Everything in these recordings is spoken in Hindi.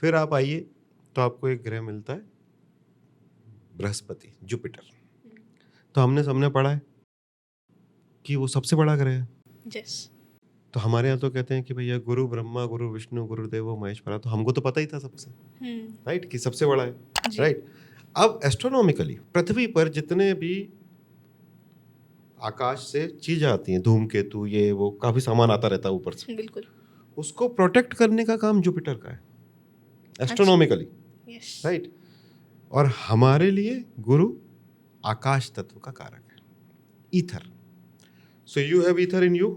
फिर आप आइए तो आपको एक ग्रह मिलता है बृहस्पति, जुपिटर। तो हमने सबने पढ़ा है कि वो सबसे बड़ा ग्रह है। Yes. तो हमारे यहाँ तो कहते हैं कि भैया गुरु ब्रह्मा गुरु विष्णु गुरुदेवो महेश्वरा, तो हमको तो पता ही था सबसे, राइट, कि सबसे बड़ा है, जी। राइट। अब एस्ट्रोनॉमिकली पृथ्वी पर जितने भी आकाश से चीजें आती हैं, धूमकेतु ये वो काफी सामान आता रहता है ऊपर से, बिल्कुल। उसको प्रोटेक्ट करने का काम जुपिटर का है एस्ट्रोनॉमिकली, Yes. राइट। और हमारे लिए गुरु आकाश तत्व का कारक है, ether. So you have ether in you,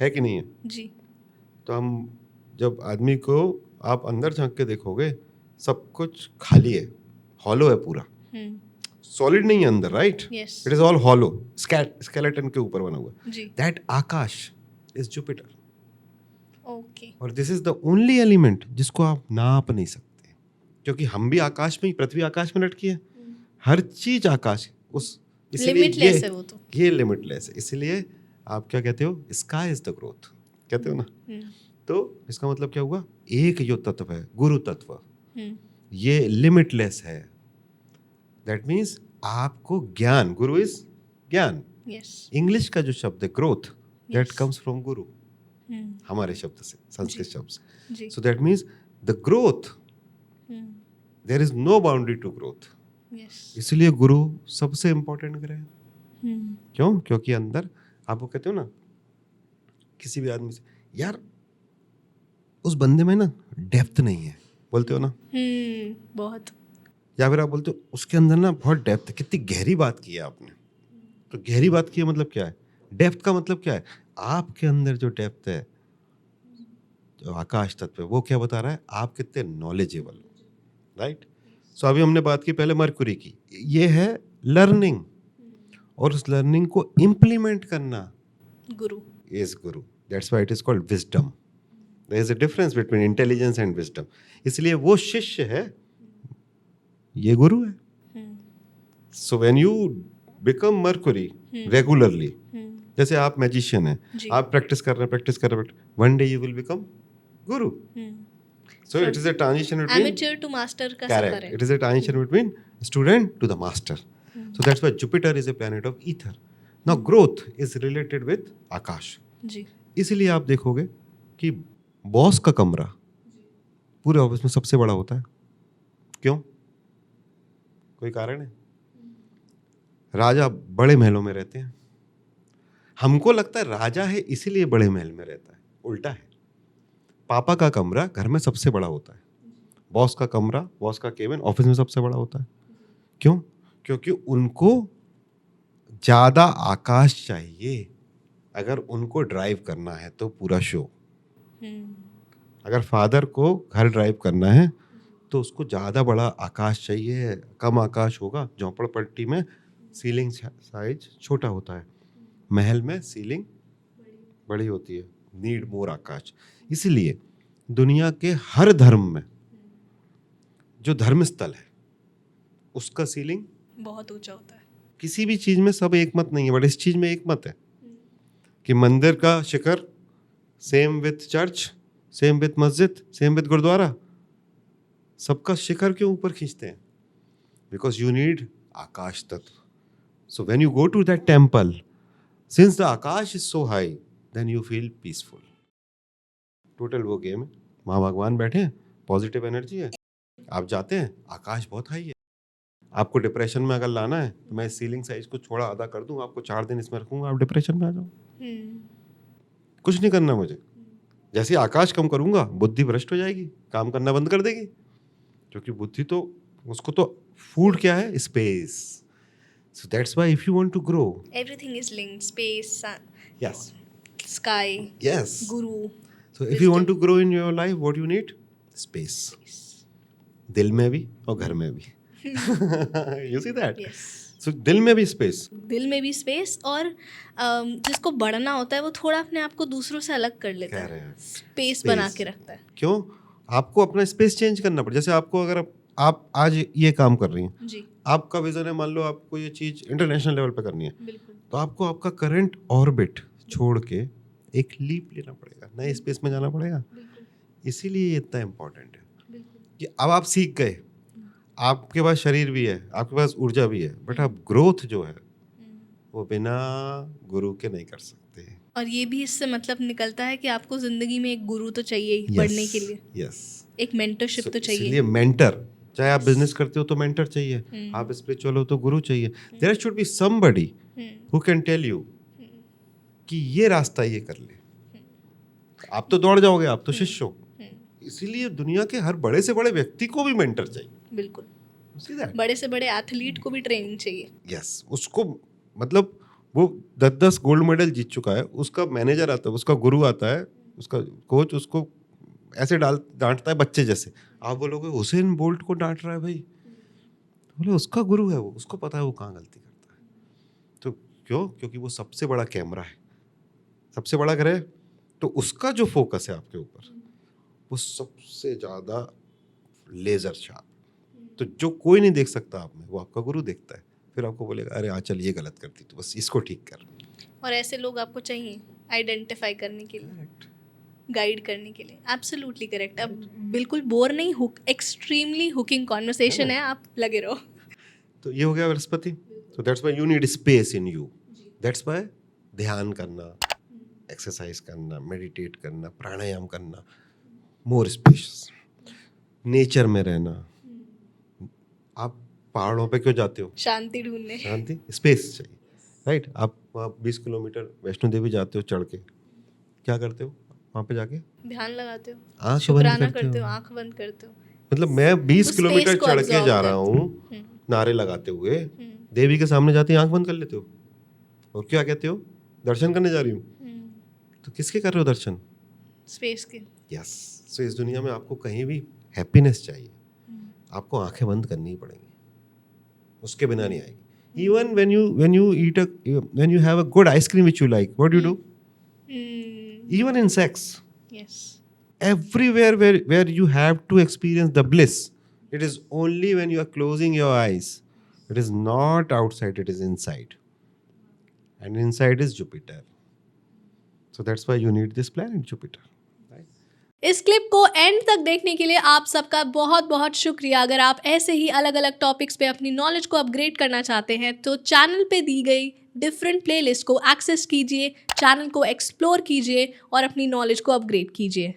है कि नहीं है? जी। तो हम जब आदमी को आप अंदर झांक के देखोगे सब कुछ खाली है, हॉलो है पूरा, सॉलिड नहीं है अंदर, right. Yes. It is all hollow, skeleton के ऊपर बना हुआ है। जी। That Akash is Jupiter. Okay. और this is the only element जिसको आप नाप नहीं सकते, क्योंकि हम भी आकाश में ही, पृथ्वी आकाश में लटकी है, हर चीज आकाश उस, इसलिए लिमिटलेस है वो तो। ये लिमिटलेस है। इसलिए आप क्या कहते हो, स्काई इज द ग्रोथ कहते हो ना। तो इसका मतलब क्या हुआ, एक जो तत्व है गुरु तत्व, ये लिमिटलेस है। दैट मीन्स आपको ज्ञान, गुरु इज ज्ञान। Yes. इंग्लिश का जो शब्द है growth, that Yes. Comes from guru, हमारे शब्द से, संस्कृत शब्द से। जी। So that means the growth, there is no boundary to growth. Yes. इसलिए गुरु सबसे इंपॉर्टेंट ग्रह है। हम्म। क्यों? क्योंकि अंदर आपको कहते हो ना, किसी भी आदमी से, यार उस बंदे में ना डेप्थ नहीं है, बोलते हो ना, बहुत। या फिर आप बोलते हो उसके अंदर ना बहुत डेप्थ है, कितनी गहरी बात की है आपने। तो गहरी बात की है मतलब क्या है, डेप्थ का मतलब क्या है, आपके अंदर जो डेप्थ है, जो आकाश तत्व है, वो क्या बता रहा है, आप कितने नॉलेजेबल हो, राइट। सो अभी हमने बात की पहले मरकुरी की, ये है लर्निंग, और उस लर्निंग को इम्प्लीमेंट करना guru is guru. That's why it is called wisdom. There is a difference between intelligence and wisdom. इसलिए वो शिष्य है, ये गुरु है। So when you become mercury regularly, जैसे आप मैजिशियन हैं, जी। आप प्रैक्टिस कर रहे हैं, one day you will become guru. So it is a transition between amateur to master का सफर correct, है। it is a transition between student to the master. So that's why Jupiter is a planet of ether. Now growth is related with आकाश। जी। इसलिए आप देखोगे कि बॉस का कमरा पूरे ऑफिस में सबसे बड़ा होता है। क्यों? कोई कारण है? राजा बड़े महलों में रहते हैं, हमको लगता है राजा है इसीलिए बड़े महल में रहता है, उल्टा है। पापा का कमरा घर में सबसे बड़ा होता है, बॉस का कमरा, बॉस का केबिन ऑफिस में सबसे बड़ा होता है। क्यों? क्योंकि उनको ज्यादा आकाश चाहिए। अगर उनको ड्राइव करना है तो पूरा शो, अगर फादर को घर ड्राइव करना है तो उसको ज्यादा बड़ा आकाश चाहिए। कम आकाश होगा, झोपड़पट्टी में सीलिंग साइज छोटा होता है, महल में सीलिंग बड़ी होती है, नीड मोर आकाश। इसलिए दुनिया के हर धर्म में जो धर्म स्थल है उसका सीलिंग बहुत ऊंचा होता है। किसी भी चीज में सब एक मत नहीं है, बट इस चीज में एक मत है कि मंदिर का शिखर same with church, same with masjid, same with gurdwara, सबका शिखर क्यों ऊपर खींचते हैं? Because you need akash tattva. So when you go to that temple, since the akash is so high, then you feel peaceful. Total वो गेम है, वहां भगवान बैठे हैं, पॉजिटिव एनर्जी है, आप जाते हैं, आकाश बहुत हाई है। आपको डिप्रेशन में अगर लाना है तो मैं सीलिंग साइज को थोड़ा आधा कर दूं, आपको 4 दिन इसमें रखूंगा, आप डिप्रेशन में आ जाओ। कुछ नहीं करना मुझे, जैसे आकाश कम करूंगा बुद्धि भ्रष्ट हो जाएगी, काम करना बंद कर देगी, क्योंकि बुद्धि तो, उसको तो फूड क्या है, space. So that's why if you want to grow, everything is linked, space, yes sky, yes, guru. So if you want to grow in your life, what you need, space, दिल में भी और घर में भी। You see that? Yes. So दिल में भी स्पेस, दिल में भी स्पेस, और जिसको बढ़ना होता है वो थोड़ा अपने आप को दूसरों से अलग कर लेता है, स्पेस बना के रखता है। क्यों? आपको अपना स्पेस चेंज करना पड़े। जैसे आपको अगर आप आज ये काम कर रही हैं जी, आपका विजन है, मान लो आपको ये चीज इंटरनेशनल लेवल पे करनी है, बिल्कुल। तो आपको आपका करंट ऑर्बिट छोड़ के एक लीप लेना पड़ेगा, नए स्पेस में जाना पड़ेगा। इसीलिए ये इतना इम्पोर्टेंट है कि अब आप सीख गए, आपके पास शरीर भी है, आपके पास ऊर्जा भी है, बट आप ग्रोथ जो है वो बिना गुरु के नहीं कर सकते। और ये भी इससे मतलब निकलता है कि आपको जिंदगी में एक गुरु तो चाहिए ही बढ़ने के लिए, यस, एक मेंटरशिप तो चाहिए। इसलिए मेंटर, चाहे आप बिजनेस करते हो तो मेंटर चाहिए, आप स्पिरिचुअल हो तो गुरु चाहिए। There should be somebody who can tell you कि ये रास्ता ये कर ले। आप तो दौड़ जाओगे, आप तो शिष्य हो। इसीलिए दुनिया के हर बड़े से बड़े व्यक्ति को भी मेंटर चाहिए। बिल्कुल, See that? बड़े से बड़े एथलीट को भी ट्रेनिंग चाहिए। यस, उसको मतलब वो 10-10 गोल्ड मेडल जीत चुका है, उसका मैनेजर आता है, उसका गुरु आता है, उसका कोच उसको ऐसे डांटता है बच्चे जैसे। आप बोलोगे हुसैन बोल्ट को डांट रहा है भाई, बोले उसका गुरु है वो, उसको पता है वो कहाँ गलती करता है। तो क्यों? क्योंकि वो सबसे बड़ा कैमरा है, सबसे बड़ा ग्रह, तो उसका जो फोकस है आपके ऊपर वो सबसे ज़्यादा लेजर शार्प, तो जो कोई नहीं देख सकता आप में वो आपका गुरु देखता है। फिर आपको बोलेगा अरे आ चल ये गलत करती तो बस इसको ठीक कर। और ऐसे लोग आपको चाहिए आइडेंटिफाई करने के लिए, गाइड करने के लिए। Absolutely correct. अब बिल्कुल बोर नहीं, एक्सट्रीमली हुकिंग कॉन्वर्सेशन है, आप लगे रहो। तो ये हो गया बृहस्पति। तो that's why you need space in you. That's why ध्यान करना, एक्सरसाइज करना, मेडिटेट करना, प्राणायाम करना, मोर स्पेस, नेचर में रहना। आप पहाड़ों पे क्यों जाते हो? शांति ढूंढने, शांति, स्पेस चाहिए, राइट। आप 20 किलोमीटर वैष्णो देवी जाते हो चढ़ के, क्या करते हो वहाँ पे जाके? ध्यान लगाते हो, आँख शुक्राना बंद करते हो, आंख बंद करते हो। मतलब मैं 20 उस किलोमीटर space को चढ़ के absorb जा रहा करते हूँ नारे लगाते हुए, देवी के सामने जाते ही आंख बंद कर लेते हो और क्या कहते हो? दर्शन करने जा रही हूँ। तो किसके कर रहे हो दर्शन? स्पेस के। यस। सो इस दुनिया में आपको कहीं भी हैप्पीनेस चाहिए, आपको आंखें बंद करनी ही पड़ेंगी, उसके बिना नहीं आएगी। Even when you have a good ice cream which you like, what do you do? Even in sex, Yes. everywhere where you have to experience the bliss, it is only when you are closing your eyes. It is not outside, it is inside, and inside is Jupiter. So that's why you need this planet Jupiter. इस क्लिप को एंड तक देखने के लिए आप सबका बहुत बहुत शुक्रिया। अगर आप ऐसे ही अलग अलग टॉपिक्स पे अपनी नॉलेज को अपग्रेड करना चाहते हैं तो चैनल पे दी गई डिफरेंट प्लेलिस्ट को एक्सेस कीजिए, चैनल को एक्सप्लोर कीजिए और अपनी नॉलेज को अपग्रेड कीजिए।